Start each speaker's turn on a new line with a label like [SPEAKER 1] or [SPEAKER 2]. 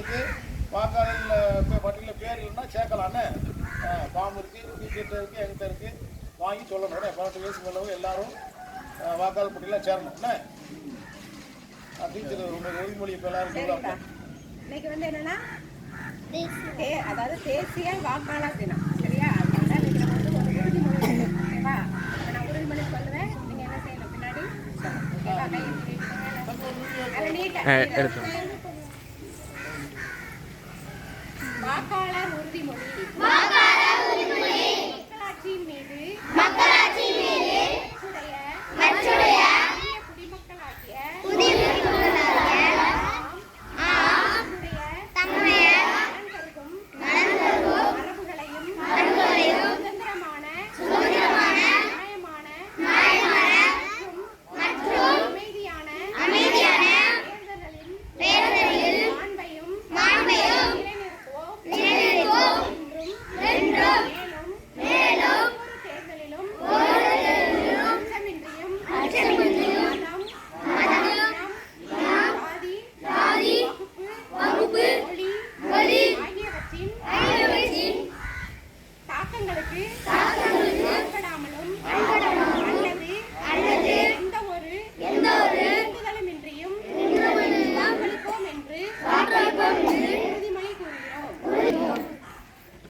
[SPEAKER 1] உங்களுக்கு வாக்காளர் பட்டியலில் பேர் இல்லைன்னா சேர்க்கலான்னு ஃபார்ம் இருக்குது, டிக்கெட் இருக்குது, எங்கிட்ட இருக்குது, வாங்கி சொல்லணும். 18 வயசு மேலவும் எல்லாரும் வாக்காளர் பட்டியலில் சேரணும். டீச்சர் உறுதிமொழி இப்போ எல்லாரும் சொல்லுவாங்க.
[SPEAKER 2] இன்னைக்கு வந்து என்னன்னா அதாவது தேசிய வாக்காளர் தினம். சரியா? அதனால இன்னைக்கு நம்ம வந்து ஒரு உறுதிமொழி. ஓகேவா? நான் உறுதிமொழி சொல்லுவேன், நீங்கள் என்ன செய்யணும் பின்னாடி. ஓகேவா? கை நீட்டா